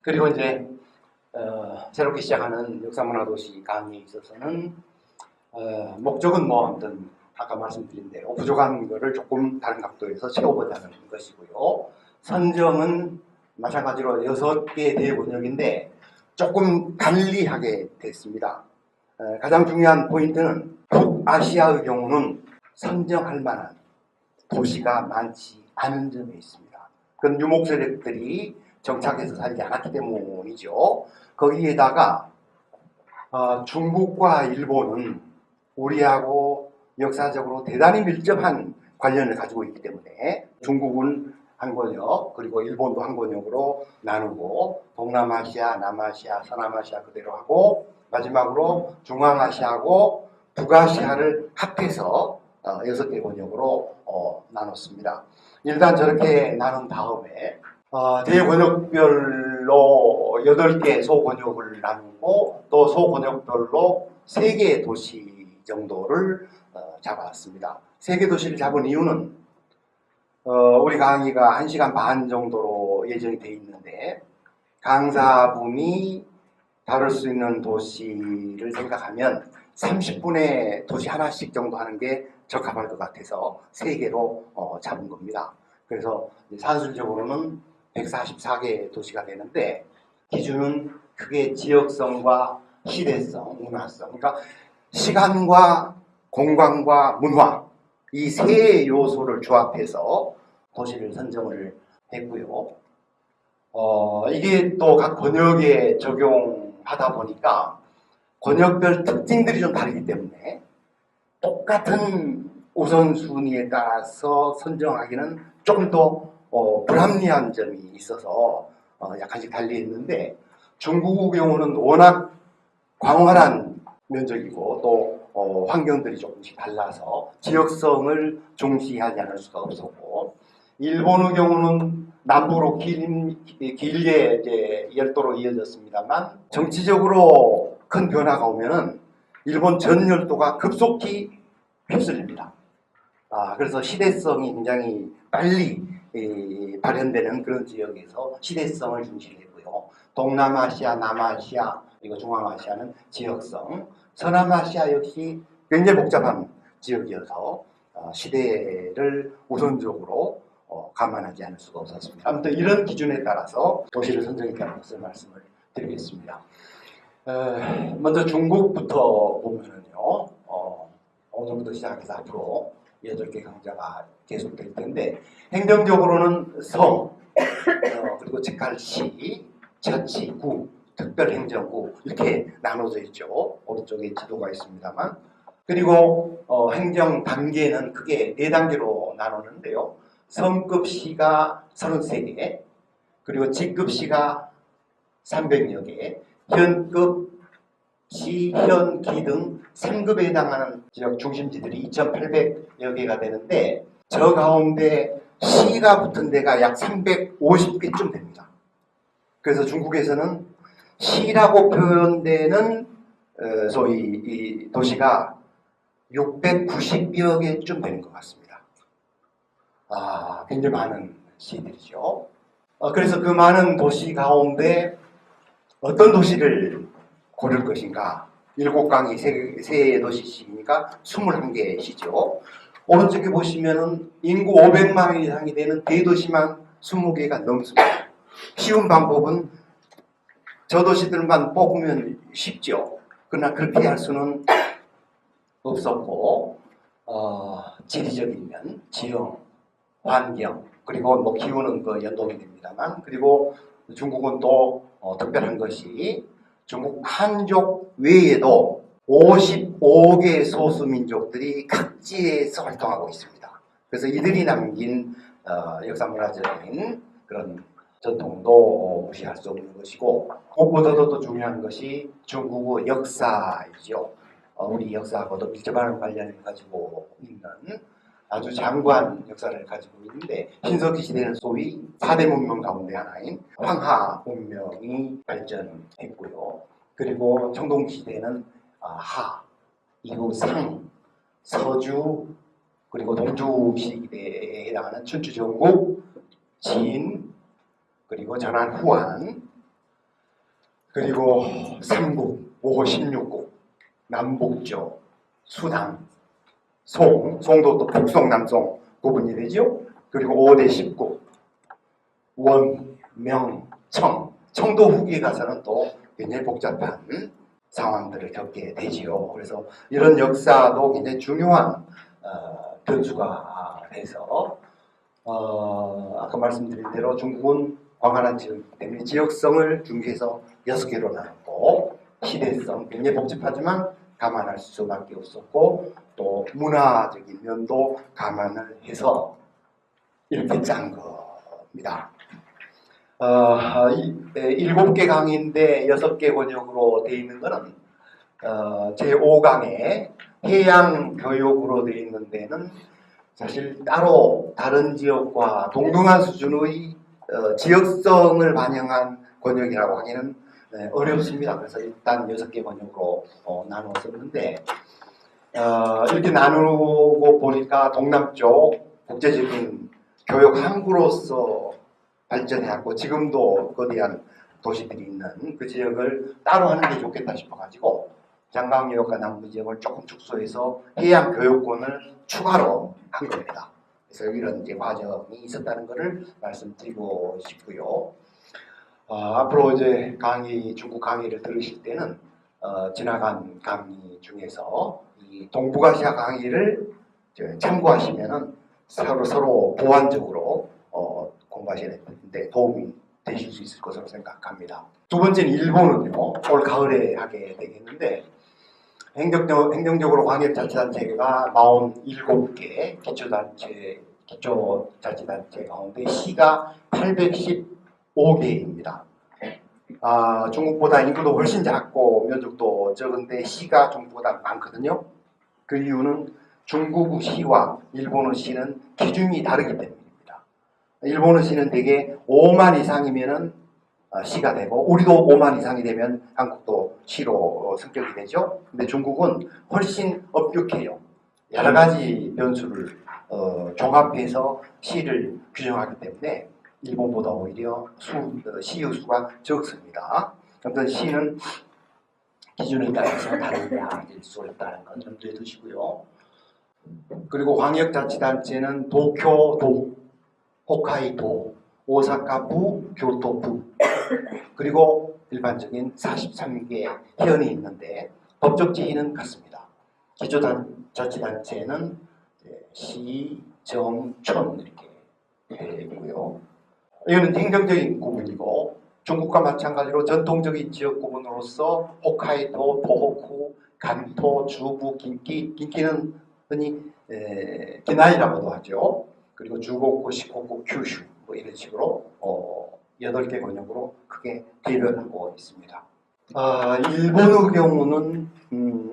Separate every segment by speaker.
Speaker 1: 그리고 이제 새롭게 시작하는 역사문화도시 강의에 있어서는 목적은 뭐 아무튼 아까 말씀드린 대로 부족한 거를 조금 다른 각도에서 채워보자는 것이고요. 선정은 마찬가지로 6개 대권역인데 조금 달리 하게 됐습니다. 가장 중요한 포인트는 북아시아의 경우는 선정할 만한 도시가 많지 않은 점에 있습니다. 그건 유목 세력들이 정착해서 살지 않았기 때문이죠. 거기에다가 중국과 일본은 우리하고 역사적으로 대단히 밀접한 관련을 가지고 있기 때문에 중국은 한 권역, 그리고 일본도 한 권역으로 나누고 동남아시아, 남아시아, 서남아시아 그대로 하고 마지막으로 중앙아시아하고 북아시아를 합해서 6개 권역으로 나눴습니다. 일단 저렇게 나눈 다음에 대권역별로 8개 소권역을 나누고 또 소권역별로 3개의 도시 정도를 잡았습니다. 3개 도시를 잡은 이유는 우리 강의가 1시간 반 정도로 예정이 되어 있는데 강사분이 다룰 수 있는 도시를 생각하면 30분의 도시 하나씩 정도 하는 게 적합할 것 같아서 3개로 잡은 겁니다. 그래서 산술적으로는 144개 도시가 되는데 기준은 크게 지역성과 시대성, 문화성, 그러니까 시간과 공간과 문화 이 세 요소를 조합해서 도시를 선정을 했고요. 이게 또 각 권역에 적용하다 보니까 권역별 특징들이 좀 다르기 때문에 똑같은 우선순위에 따라서 선정하기는 조금 더 불합리한 점이 있어서 약간씩 달리했는데 중국의 경우는 워낙 광활한 면적이고 또 환경들이 조금씩 달라서 지역성을 중시하지 않을 수가 없었고 일본의 경우는 남부로 길게 이제 열도로 이어졌습니다만 정치적으로 큰 변화가 오면은 일본 전 열도가 급속히 휩쓸립니다. 그래서 시대성이 굉장히 빨리 발현되는 그런 지역에서 시대성을 중시했고요. 동남아시아, 남아시아, 그리고 중앙아시아는 지역성, 서남아시아 역시 굉장히 복잡한 지역이어서 시대를 우선적으로 감안하지 않을 수가 없었습니다. 아무튼 이런 기준에 따라서 도시를 선정했다는 것을 말씀을 드리겠습니다. 먼저 중국부터 보면은요, 오늘부터 시작해서 앞으로 8개 강좌가 계속될 텐데, 행정적으로는 성, 그리고 직할시, 자치, 구, 특별행정구 이렇게 나눠져 있죠. 오른쪽에 지도가 있습니다만. 그리고 행정 단계는 크게 4단계로 나누는데요. 성급시가 33개, 그리고 직급시가 300여 개, 현급, 시, 현, 기 등 3급에 해당하는 지역 중심지들이 2,800여 개가 되는데 저 가운데 시가 붙은 데가 약 350개쯤 됩니다. 그래서 중국에서는 시라고 표현되는 소위 이 도시가 690여 개쯤 되는 것 같습니다. 굉장히 많은 시들이죠. 그래서 그 많은 도시 가운데 어떤 도시를 고를 것인가? 7강이 3도시씩이니까 21개시죠. 오른쪽에 보시면은 인구 500만 명 이상이 되는 대도시만 20개가 넘습니다. 쉬운 방법은 저 도시들만 뽑으면 쉽죠. 그러나 그렇게 할 수는 없었고 지리적인 면, 지형, 환경, 그리고 뭐 기후는 그 연동이 됩니다만, 그리고 중국은 또 특별한 것이 중국 한족 외에도 55개 소수민족들이 각지에서 활동하고 있습니다. 그래서 이들이 남긴 역사문화적인 그런 전통도 무시할 수 없는 것이고, 무엇보다도 또 중요한 것이 중국의 역사이죠. 우리 역사하고도 밀접한 관련을 가지고 있는 아주 장구한 역사를 가지고 있는데, 신석기 시대는 소위 4대 문명 가운데 하나인 황하 문명이 발전했고요. 그리고 청동기 시대는 하, 이후 상, 서주, 그리고 동주 시대에 해당하는 춘추전국, 진, 그리고 전한 후한, 그리고 삼국, 5호 16국, 남북조, 수당, 송도 또 북송, 남송 구분이 되죠. 그리고 5대 19, 원, 명, 청도 후기에 가서는 또 굉장히 복잡한 상황들을 겪게 되지요. 그래서 이런 역사도 굉장히 중요한 변수가 돼서 아까 말씀드린 대로 중국은 광활한 지역 때문에 지역성을 중국에서 6개로 나눴고 시대성 굉장히 복잡하지만 감안할 수밖에 없었고 또 문화적인 면도 감안을 해서 이렇게 짠 겁니다. 7개 강인데 6개 권역으로 되어 있는 것은 제5강에 해양 교육으로 되어 있는 데는 사실 따로 다른 지역과 동등한 수준의 지역성을 반영한 권역이라고 하기는 어렵습니다. 그래서 일단 6개 권역으로 나눴었는데 이렇게 나누고 보니까 동남쪽 국제적인 교육 항구로서 발전해왔고 지금도 거대한 도시들이 있는 그 지역을 따로 하는 게 좋겠다 싶어가지고 장강유역과 남부지역을 조금 축소해서 해양 교육권을 추가로 한 겁니다. 그래서 이런 이제 과정이 있었다는 것을 말씀드리고 싶고요. 앞으로 이제 중국 강의를 들으실 때는 지나간 강의 중에서 이 동북아시아 강의를 참고하시면은 서로 보완적으로 공부하시는데 도움이 되실 수 있을 것으로 생각합니다. 두 번째는 일본은요, 올 가을에 하게 되겠는데 행정적으로 광역자치단체가 47개 기초자치단체 가운데 시가 815개입니다. 중국보다 인구도 훨씬 작고 면적도 적은데 시가 중국보다 많거든요. 그 이유는 중국 시와 일본어 시는 기준이 다르기 때문입니다. 일본어 시는 대개 5만 이상이면은 시가 되고 우리도 5만 이상이 되면 한국도 시로 성격이 되죠. 근데 중국은 훨씬 엄격해요. 여러 가지 변수를 종합해서 시를 규정하기 때문에 일본보다 오히려 시의 수가 적습니다. 어떤 시는 기준에 따라서 다르게 수가 있다는 건 염두에 두시고요. 그리고 광역자치단체는 도쿄도, 홋카이도, 오사카부, 교토부 그리고 일반적인 43개 현이 있는데 법적 지위는 같습니다. 기초자치단체는 시, 정, 촌 이렇게 되고요. 이거는 행정적인 구분이고 중국과 마찬가지로 전통적인 지역 구분으로서 홋카이도, 토호쿠, 간토, 주부, 긴기는 흔히 기나이라고도 하죠. 그리고 주고쿠, 시코쿠, 큐슈 뭐 이런 식으로 8개 권역으로 크게 대별하고 있습니다. 일본의 경우는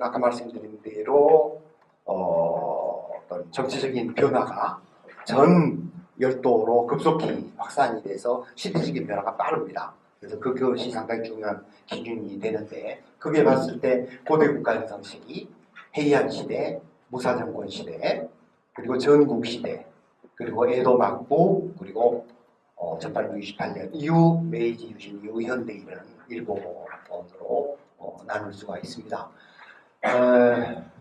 Speaker 1: 아까 말씀드린 대로 어떤 정치적인 변화가 전 열도로 급속히 확산이 돼서 시대적인 변화가 빠릅니다. 그래서 그것이 상당히 중요한 기준이 되는데 그게 봤을 때 고대 국가 형성 시기, 헤이안 시대, 무사정권 시대, 그리고 전국 시대, 그리고 에도 막부, 그리고 1868년 이후 메이지 유신 이후 현대 이르는 일본어로 나눌 수가 있습니다.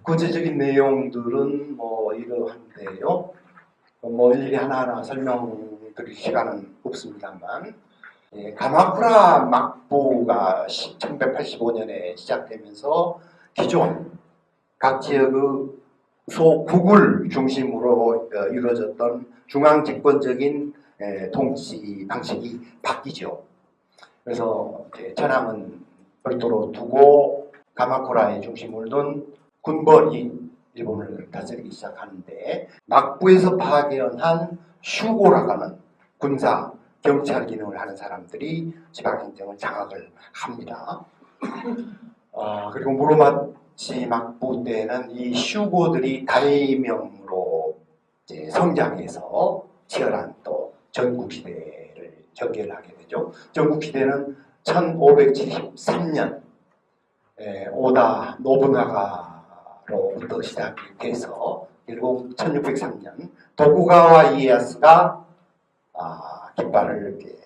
Speaker 1: 구체적인 내용들은 뭐 이러한데요. 뭐 일일이 하나하나 설명드릴 시간은 없습니다만 가마쿠라 막부가 1185년에 시작되면서 기존 각 지역의 소국을 중심으로 이루어졌던 중앙집권적인 통치 방식이 바뀌죠. 그래서 천황은 별도로 두고 가마쿠라의 중심을 둔 군벌이 일본을 다스리기 시작하는데 막부에서 파견한 슈고라고 하는 군사, 경찰 기능을 하는 사람들이 지방행정을 장악을 합니다. 그리고 무로마치 막부 때는 이 슈고들이 다이명으로 성장해서 치열한 또 전국시대를 전개하게 되죠. 전국시대는 1573년 오다 노부나가로부터 시작이 돼서 결국 1603년 도쿠가와 이에야스가 깃발을 이렇게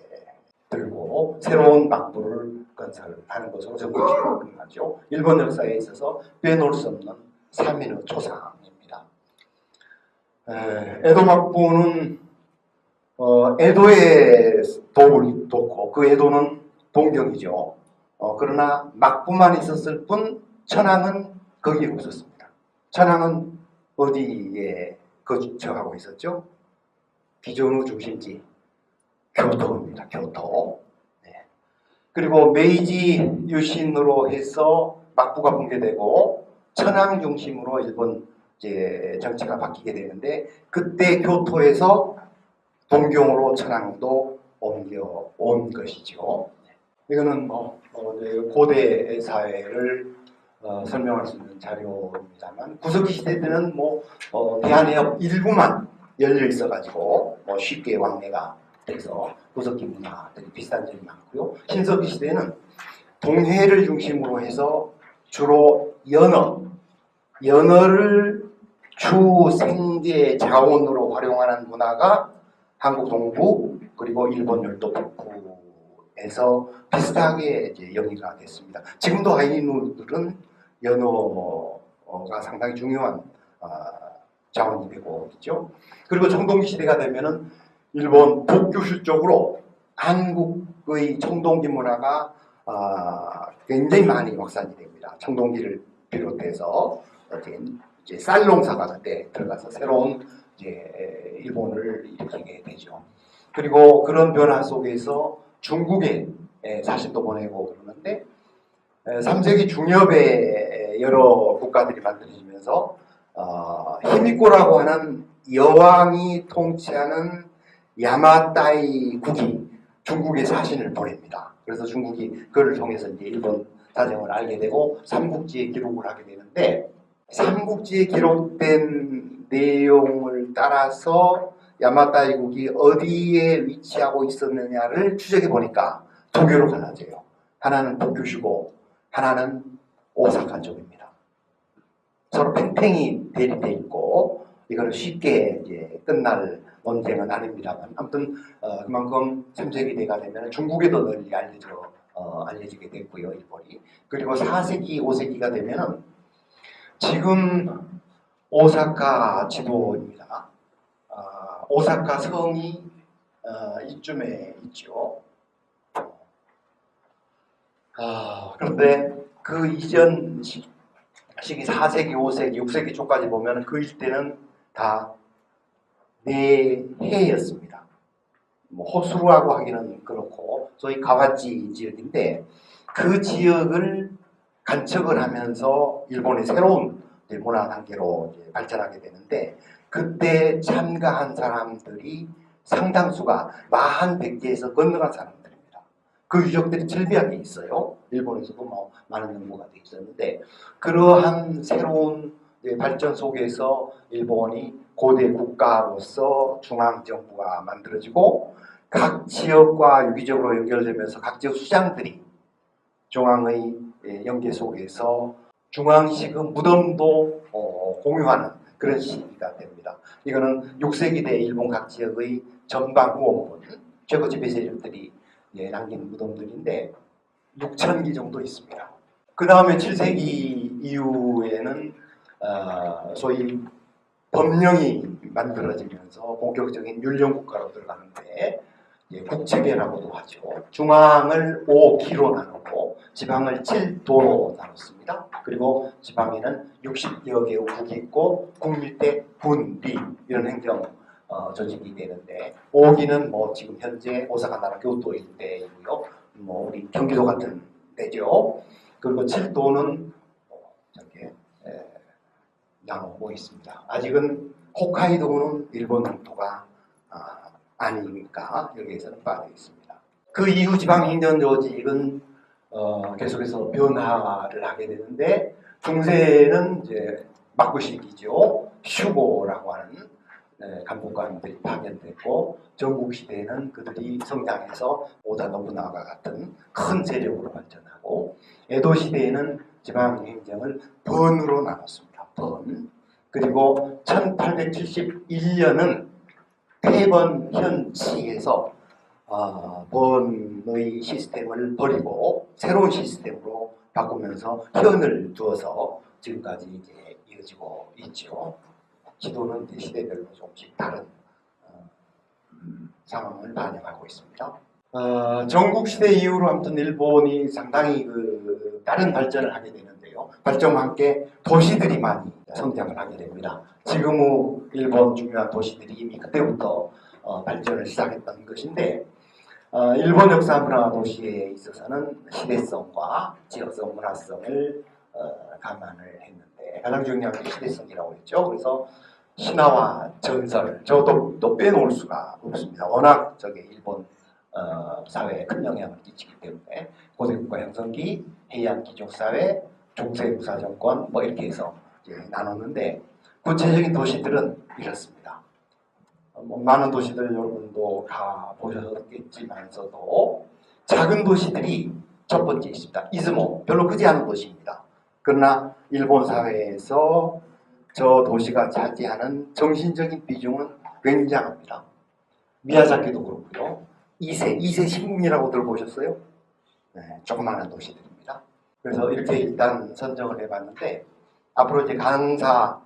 Speaker 1: 들고 새로운 막부를 건설하는 것으로 전국시대가 끝나죠. 일본 역사에 있어서 빼놓을 수 없는 3인의 초상입니다. 에도 막부는 에도의 도를 뒀고 그 에도는 동경이죠. 그러나 막부만 있었을 뿐 천황은 거기에 없었습니다. 천황은 어디에 거주하고 있었죠? 기존의 중심지 교토입니다. 교토. 네. 그리고 메이지 유신으로 해서 막부가 붕괴되고 천황 중심으로 일본 이제 정치가 바뀌게 되는데 그때 교토에서 동경으로 천황도 옮겨온 것이죠. 이거는 고대 사회를 설명할 수 있는 자료입니다만 구석기 시대 때는 대한해협 일부만 열려 있어가지고 쉽게 왕래가 돼서 구석기 문화들이 비슷한 점이 많고요. 신석기 시대에는 동해를 중심으로 해서 주로 연어를 주 생계 자원으로 활용하는 문화가 한국 동부 그리고 일본 열도 북부에서 비슷하게 이제 영위가 됐습니다. 지금도 아이누들은 연어가 상당히 중요한 자원이 되고 있죠. 그리고 청동기 시대가 되면은 일본 북규슈 쪽으로 한국의 청동기 문화가 굉장히 많이 확산이 됩니다. 청동기를 비롯해서 이제 쌀 농사가 그때 들어가서 새로운 이제 일본을 일으키게 되죠. 그리고 그런 변화 속에서 중국에 사신도 보내고 그러는데 3세기 중엽에 여러 국가들이 만들어지면서 히미코라고 하는 여왕이 통치하는 야마타이국이 중국에 사신을 보냅니다. 그래서 중국이 그를 통해서 이제 일본 사정을 알게 되고 삼국지에 기록을 하게 되는데 삼국지에 기록된 내용을 따라서 야마타이국이 어디에 위치하고 있었느냐를 추적해 보니까 두 개로 갈라져요. 하나는 도쿄시고 하나는 오사카 쪽입니다. 서로 팽팽히 대립돼 있고 이거는 쉽게 이제 끝날 논쟁은 아닙니다만 아무튼 그만큼 3세기 대가 되면 중국에도 널리 알려지게 됐고요, 일본이. 그리고 4세기, 5세기가 되면은 지금 오사카 지도입니다. 오사카 성이 이쯤에 있죠. 그런데 그 이전 시기 4세기, 5세기, 6세기 초까지 보면 그 일대는 다 내해였습니다. 호수라고 하기는 그렇고 소위 가와지 지역인데 그 지역을 간척을 하면서 일본의 새로운 문화 단계로 발전하게 되는데 그때 참가한 사람들이 상당수가 41개에서 건너간 사람들입니다. 그 유적들이 즐비하게 있어요. 일본에서도 많은 연구가 되어 있었는데 그러한 새로운 발전 속에서 일본이 고대 국가로서 중앙정부가 만들어지고 각 지역과 유기적으로 연결되면서 각 지역 수장들이 중앙의 연계 속에서 중앙식의 무덤도 공유하는 그런 시기가 됩니다. 이거는 6세기 때 일본 각 지역의 전방 후원문, 최고 지배 세력들이 남긴 무덤들인데 6,000기 정도 있습니다. 그 다음에 7세기 이후에는 소위 법령이 만들어지면서 본격적인 율령국가로 들어가는데 국체계라고도 하죠. 중앙을 5기로 나누고 지방을 7도로 나눴습니다. 그리고 지방에는 60여 개의 국이 있고 국 밑에 군, 리 이런 행정 조직이 되는데 5기는 지금 현재 오사카나라 교토 일대이고요. 우리 경기도 같은 데죠. 그리고 7도는 저렇게 나누고 있습니다. 아직은 홋카이도는 일본領土가 아니니까 여기에서는 빠져 있습니다. 그 이후 지방행정 조직은 계속해서 변화를 하게 되는데 중세는 이제 막부시기죠. 슈고라고 하는 간부관들이 파견됐고 전국시대에는 그들이 성장해서 오다 노부나가 같은 큰 세력으로 발전하고 에도시대에는 지방행정을 번으로 나눴습니다. 번. 그리고 1871년은 태번 현치에서 번의 시스템을 버리고 새로운 시스템으로 바꾸면서 현을 두어서 지금까지 이제 이어지고 있죠. 지도는 이제 시대별로 조금씩 다른 상황을 반영하고 있습니다. 전국시대 이후로 아무튼 일본이 상당히 다른 발전을 하게 되는데요. 발전과 함께 도시들이 많이 성장을 하게 됩니다. 지금의 일본 중요한 도시들이 이미 그때부터 발전을 시작했던 것인데 일본 역사 문화 도시에 있어서는 시대성과 지역성 문화성을 감안을 했는데 가장 중요한 게 시대성이라고 했죠. 그래서 신화와 전설 저도 또 빼놓을 수가 없습니다. 워낙 일본 사회에 큰 영향을 끼치기 때문에 고대국가 형성기, 해양 기족사회, 중세 무사정권 뭐 이렇게 해서 이제 나눴는데 구체적인 도시들은 이렇습니다. 많은 도시들 여러분도 가 보셨겠지만서도 작은 도시들이 첫 번째 있습니다. 이즈모 별로 크지 않은 도시입니다. 그러나 일본 사회에서 저 도시가 차지하는 정신적인 비중은 굉장합니다. 미야자키도 그렇고요. 이세 신궁이라고 들어보셨어요? 네, 조그마한 도시들입니다. 그래서 이렇게 일단 선정을 해봤는데 앞으로 이제 강사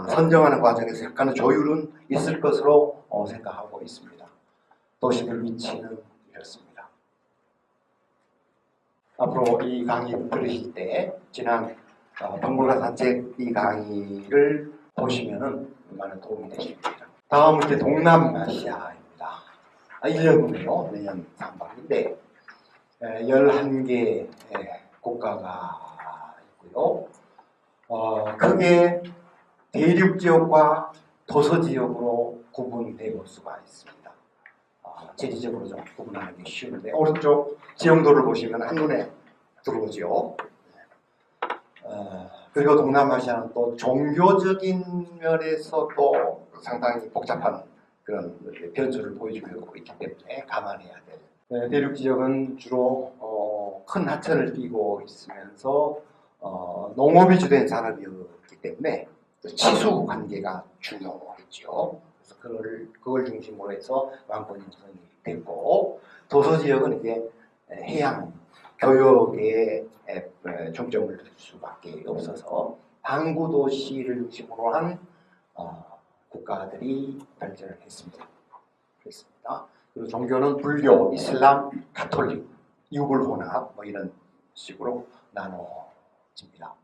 Speaker 1: 선정하는 과정에서 약간의 조율은 있을 것으로 생각하고 있습니다. 도시들 위치는 이렇습니다. 앞으로 이 강의 들으실 때 지난 박물관 산책 이 강의를 보시면은 많은 도움이 되십니다. 다음은 이제 동남아시아입니다. 1년 후네요. 내년 상반기인데 11개 국가가 있고요. 크게 대륙 지역과 도서 지역으로 구분되어 볼 수가 있습니다. 지리적으로 좀 구분하는 게 쉬운데 오른쪽 지형도를 보시면 한눈에 들어오죠. 그리고 동남아시아는 또 종교적인 면에서 또 상당히 복잡한 그런 변수를 보여주고 있기 때문에 감안해야 될. 대륙 지역은 주로 큰 하천을 띠고 있으면서 농업이 주된 산업이었기 때문에 치수 관계가 중요했죠. 그래서 그걸 중심으로 해서 왕권 형성이 됐고 도서 지역은 이제 해양 교역에 중점을 둘 수밖에 없어서 항구 도시를 중심으로 한 국가들이 발전을 했습니다. 그렇습니다. 그리고 종교는 불교, 이슬람, 가톨릭, 유불혼합 뭐 이런 식으로 나눠집니다.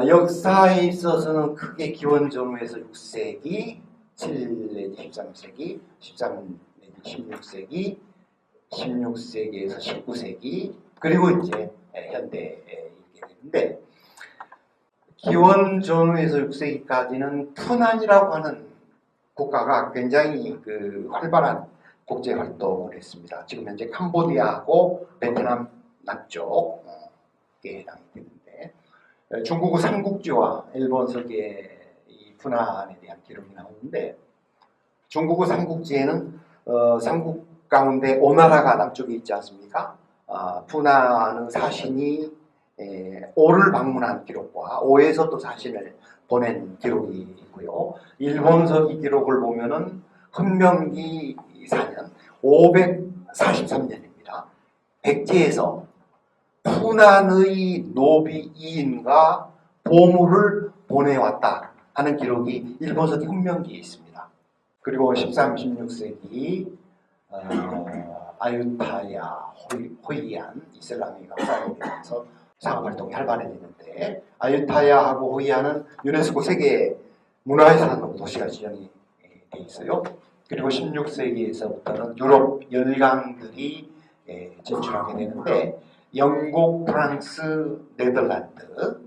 Speaker 1: 역사에 있어서는 크게 기원 전후에서 6세기, 7 내지 13세기, 13 내지 16세기, 16세기에서 19세기 그리고 이제 현대에 이르게 되는데 기원 전후에서 6세기까지는 푸난이라고 하는 국가가 굉장히 활발한 국제 활동을 했습니다. 지금 현재 캄보디아하고 베트남 남쪽에 해당이 되는데 중국의 삼국지와 일본 서기의 이 푸난에 대한 기록이 나오는데 중국의 삼국지에는 삼국 가운데 오나라가 남쪽에 있지 않습니까? 푸난의 사신이 오를 방문한 기록과 오에서 또 사신을 보낸 기록이 있고요. 일본서기 기록을 보면은 헌명기 4년 543년입니다. 백제에서 푸난의 노비 이인과 보물을 보내왔다 하는 기록이 일본서기 헌명기에 있습니다. 그리고 13, 16세기 아유타야, 호이안, 이슬람이 확산이 되면서 상업활동이 활발해지는데 아유타야하고 호이안은 유네스코 세계 문화유산 도시가 지정이 돼 있어요. 그리고 16세기에서부터는 유럽 열강들이 진출하게 되는데 영국, 프랑스, 네덜란드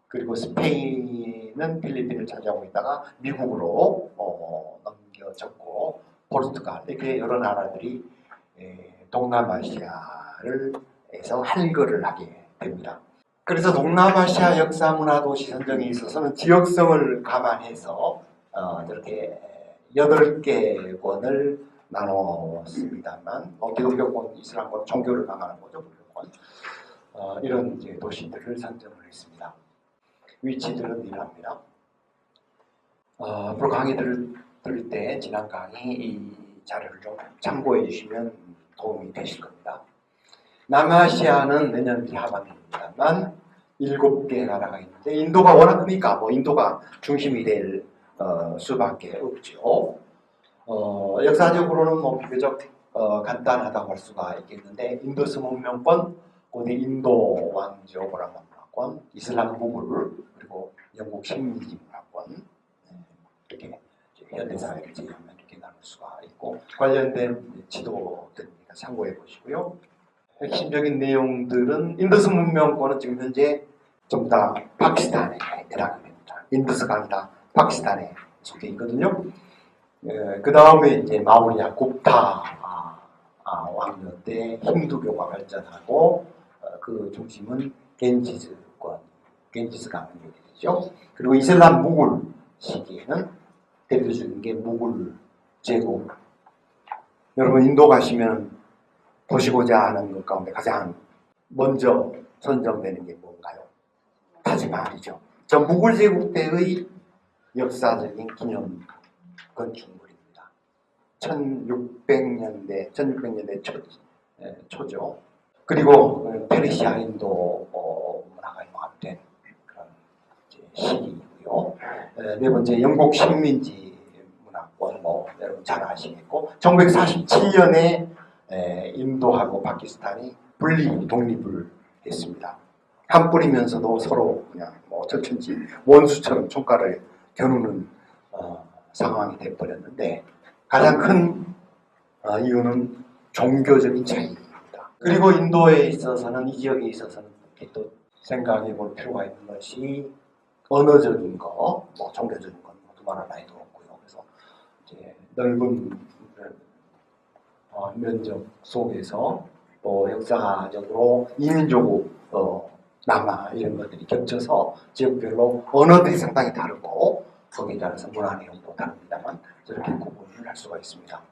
Speaker 1: 그리고 스페인은 필리핀을 차지하고 있다가 미국으로 넘겨졌고 포르투갈 이렇게 여러 나라들이 동남아시아에서 할거를 하게 됩니다. 그래서 동남아시아 역사 문화 도시 선정에 있어서는 지역성을 감안해서 이렇게 8개 권을 나눴습니다만 기독교권, 이슬람권, 종교를 감안한 거죠. 불교권. 이런 이제 도시들을 선정을 했습니다. 위치들은 이러합니다. 앞으로 강의들을 들을 때 지난 강의 이 이 자료를 좀 참고해 주시면 도움이 되실 겁니다. 남아시아는 내년 하반기입니다만 7개 나라가 있는데 인도가 워낙 크니까 뭐 인도가 중심이 될 수밖에 없죠. 역사적으로는 뭐 비교적 간단하다고 할 수가 있겠는데 인도스 문명권, 고대 인도 왕조 오란 문화권, 이슬람 무굴, 그리고 영국 식민지 문화권 이렇게 현대사회를 제외하면 이렇게 나눌 수가 있고 관련된 지도들입니다. 참고해 보시고요. 핵심적인 내용들은 인더스 문명권은 지금 현재 전부 다 파키스탄에 해당이 됩니다. 인더스가 아니라 파키스탄에 속해 있거든요. 그 다음에 이제 마우리아 굽타 왕조 때 힌두교가 발전하고 그 중심은 겐지스권, 겐지스 강국이 되죠. 그리고 이슬람 무굴 시기에는 대표적인 게 무굴 제국. 여러분 인도 가시면 보시고자 하는 것 가운데 가장 먼저 선정되는 게 뭔가요? 타지마할이죠. 저 무굴 제국 때의 역사적인 기념 건축물입니다. 1600년대 초죠. 그리고 페르시아 인도 문화가 융합된 그런 시기이고요. 네 번째 영국 식민지 문화권 여러분 잘 아시겠고 1947년에 인도하고 파키스탄이 독립을 했습니다. 한 뿌리면서도 서로 그냥 철천지 원수처럼 총칼을 겨누는 상황이 돼버렸는데 가장 큰 이유는 종교적인 차이입니다. 그리고 인도에 있어서는 이 지역에 있어서는 또 생각해 볼 필요가 있는 것이 언어적인 거, 종교적인 건 두말할 나위도 없고요. 그래서 이제 넓은 면적 속에서 또 역사적으로 이민조국 남아 이런 것들이 겹쳐서 지역별로 언어들이 상당히 다르고 거기에 따라서 문화 내용도 다릅니다만 저렇게 구분을 할 수가 있습니다.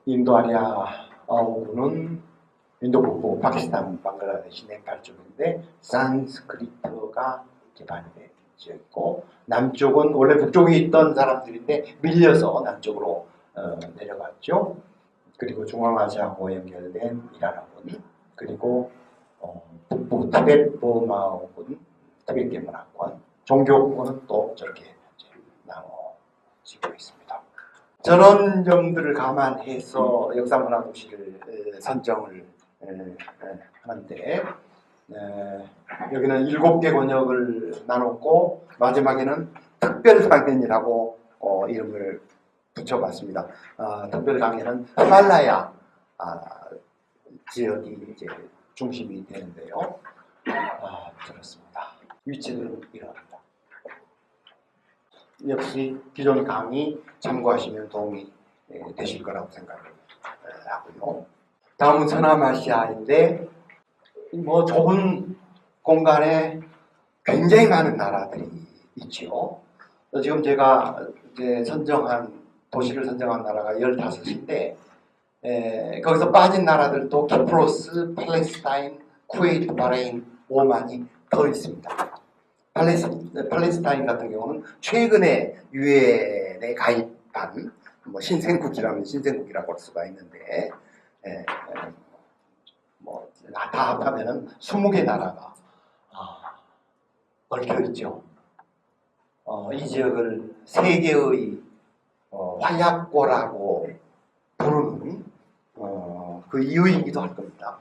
Speaker 1: 인도아리아어는 인도 북부, 파키스탄, 방글라데시, 네팔 쪽인데 산스크리트가 개발되어 있고 남쪽은 원래 북쪽에 있던 사람들인데 밀려서 남쪽으로 내려갔죠. 그리고 중앙아시아하고 연결된 이란어군, 그리고 북부 티베트 버마어군, 티베트 문화권, 종교권은 또 저렇게 나눠지고 있습니다. 저런 점들을 감안해서 역사문화도시를 선정을 하는데 여기는 7개 권역을 나눴고 마지막에는 특별강연이라고 이름을 붙여봤습니다. 특별강연은 히말라야 지역이 이제 중심이 되는데요. 그렇습니다. 위치는 이렇습니다. 역시 기존 강의 참고하시면 도움이 되실 거라고 생각을 하고요. 다음은 서남아시아인데 좁은 공간에 굉장히 많은 나라들이 있죠. 지금 제가 이제 도시를 선정한 나라가 15인데 거기서 빠진 나라들도 키프로스, 팔레스타인, 쿠웨이트, 바레인, 오만이 더 있습니다. 팔레스타인 같은 경우는 최근에 유엔에 가입한 신생국이라면 신생국이라고 할 수가 있는데 다 합하면은 20개 나라가 얽혀 있죠. 이 지역을 세계의 활약고라고 부르는 그 이유이기도 할 겁니다.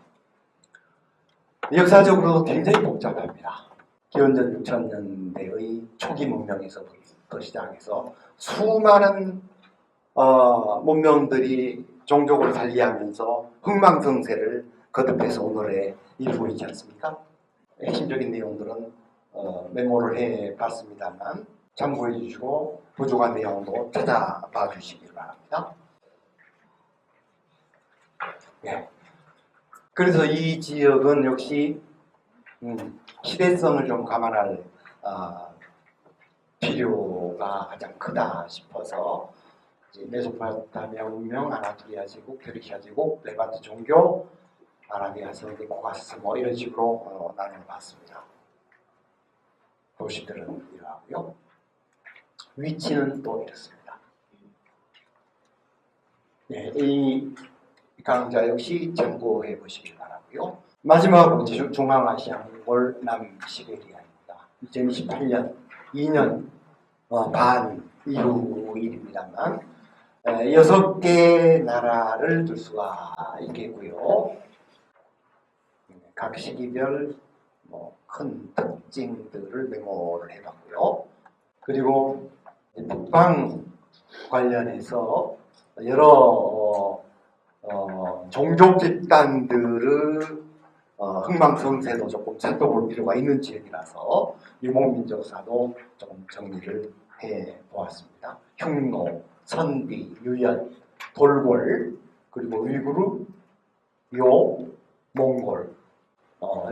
Speaker 1: 역사적으로 굉장히 복잡합니다. 기원전 6000년대의 초기 문명에서부터 시작해서 수많은 문명들이 종족을 달리하면서 흥망성쇠를 거듭해서 오늘에 이루고 있지 않습니까? 핵심적인 내용들은 메모를 해봤습니다만 참고해 주시고 부족한 내용도 찾아봐 주시기 바랍니다. 네. 그래서 이 지역은 역시 시대성을 좀 감안할 필요가 가장 크다 싶어서 메소포타미아 문명, 아나토리아 제국, 페르시아 제국, 레반트 종교, 아라비아 서기, 코카스스 이런 식으로 나눠봤습니다. 도시들은 이러하고요. 위치는 또 이렇습니다. 네, 이 강좌 역시 참고해 보시길 바라고요. 마지막으로 중앙아시아 몽골 남시베리아입니다. 2028년 2년 반 이후 일입니다만 6개 나라를 둘 수가 있겠고요. 각 시기별 큰 특징들을 메모를 해봤고요. 그리고 북방 관련해서 여러 종족 집단들의 흥망성쇠도 조금 살펴볼 필요가 있는 지역이라서 유목민족사도 조금 정리를 해보았습니다. 흉노, 선비, 유연, 돌골, 그리고 위구르, 요, 몽골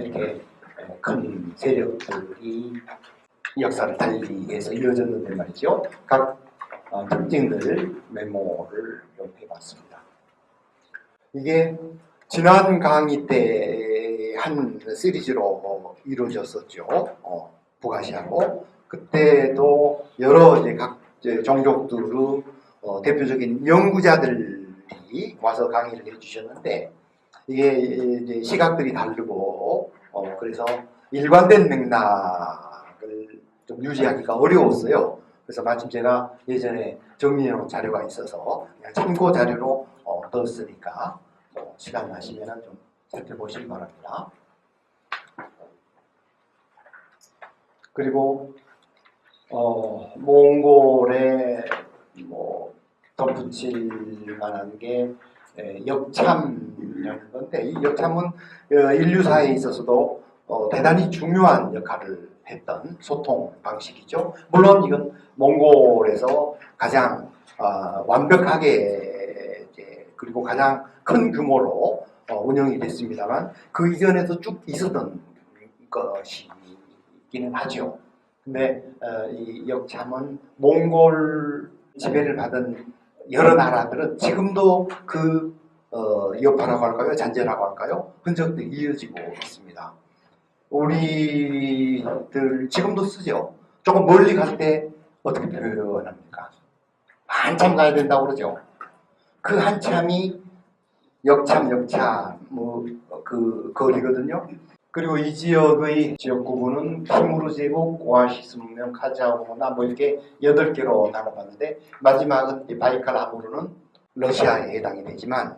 Speaker 1: 이렇게 큰 세력들이 역사를 달리해서 이어졌는데 말이죠. 각 특징들 메모를 좀 해봤습니다. 이게 지난 강의 때 한 시리즈로 이루어졌었죠. 북아시아고 그때도 여러 각 종족들의 대표적인 연구자들이 와서 강의를 해주셨는데 이게 이제 시각들이 다르고 그래서 일관된 맥락을 좀 유지하기가 어려웠어요. 그래서 마침 제가 예전에 정리해놓은 자료가 있어서 그냥 참고 자료로 넣었으니까 시간 나시면 좀 살펴보시기 바랍니다. 그리고 몽골에 덧붙일 만한 게 역참이라는 건데 이 역참은 인류사에 있어서도 대단히 중요한 역할을 했던 소통 방식이죠. 물론 이건 몽골에서 가장 완벽하게 그리고 가장 큰 규모로 운영이 됐습니다만 그 이전에도 쭉 있었던 것이기는 하죠. 근데 이 역참은 몽골 지배를 받은 여러 나라들은 지금도 그 여파라고 할까요? 잔재라고 할까요? 흔적들이 이어지고 있습니다. 우리들 지금도 쓰죠. 조금 멀리 갈 때 어떻게 표현합니까? 한참 가야 된다고 그러죠. 그 한참이 역참 그 거리거든요. 그리고 이 지역의 지역 구분은 티무르 제국, 오아시스 문명, 카자흐나 이렇게 8개로 나눠봤는데 마지막은 바이칼 아무르는 러시아에 해당이 되지만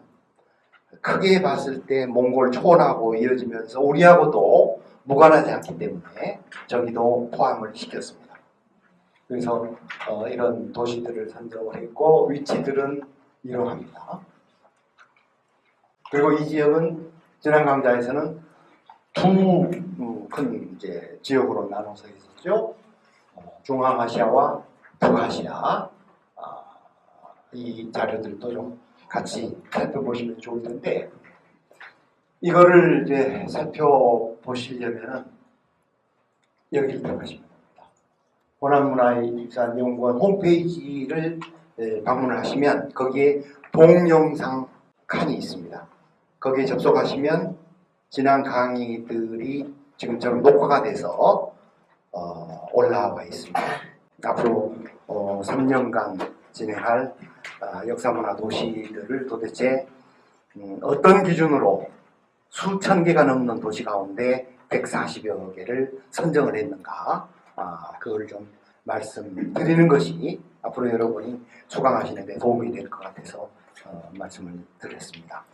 Speaker 1: 크게 봤을 때 몽골 초원하고 이어지면서 우리하고도 무관하지 않기 때문에 저기도 포함을 시켰습니다. 그래서 이런 도시들을 선정을 했고 위치들은 이러합니다. 그리고 이 지역은 지난 강좌에서는 두 큰 지역으로 나눠서 있었죠. 중앙아시아와 북아시아 이 자료들도 좀 같이 살펴보시면 좋을 텐데 이거를 이제 살펴보시려면은 여기를 들어가시면 됩니다. 호남문화유산연구원 홈페이지를 방문을 하시면 거기에 동영상 칸이 있습니다. 거기에 접속하시면 지난 강의들이 지금처럼 녹화가 돼서 올라와 있습니다. 앞으로 3년간 진행할 역사문화 도시들을 도대체 어떤 기준으로 수천 개가 넘는 도시 가운데 140여 개를 선정을 했는가 그걸 좀 말씀드리는 것이 앞으로 여러분이 수강하시는 데 도움이 될 것 같아서 말씀을 드렸습니다.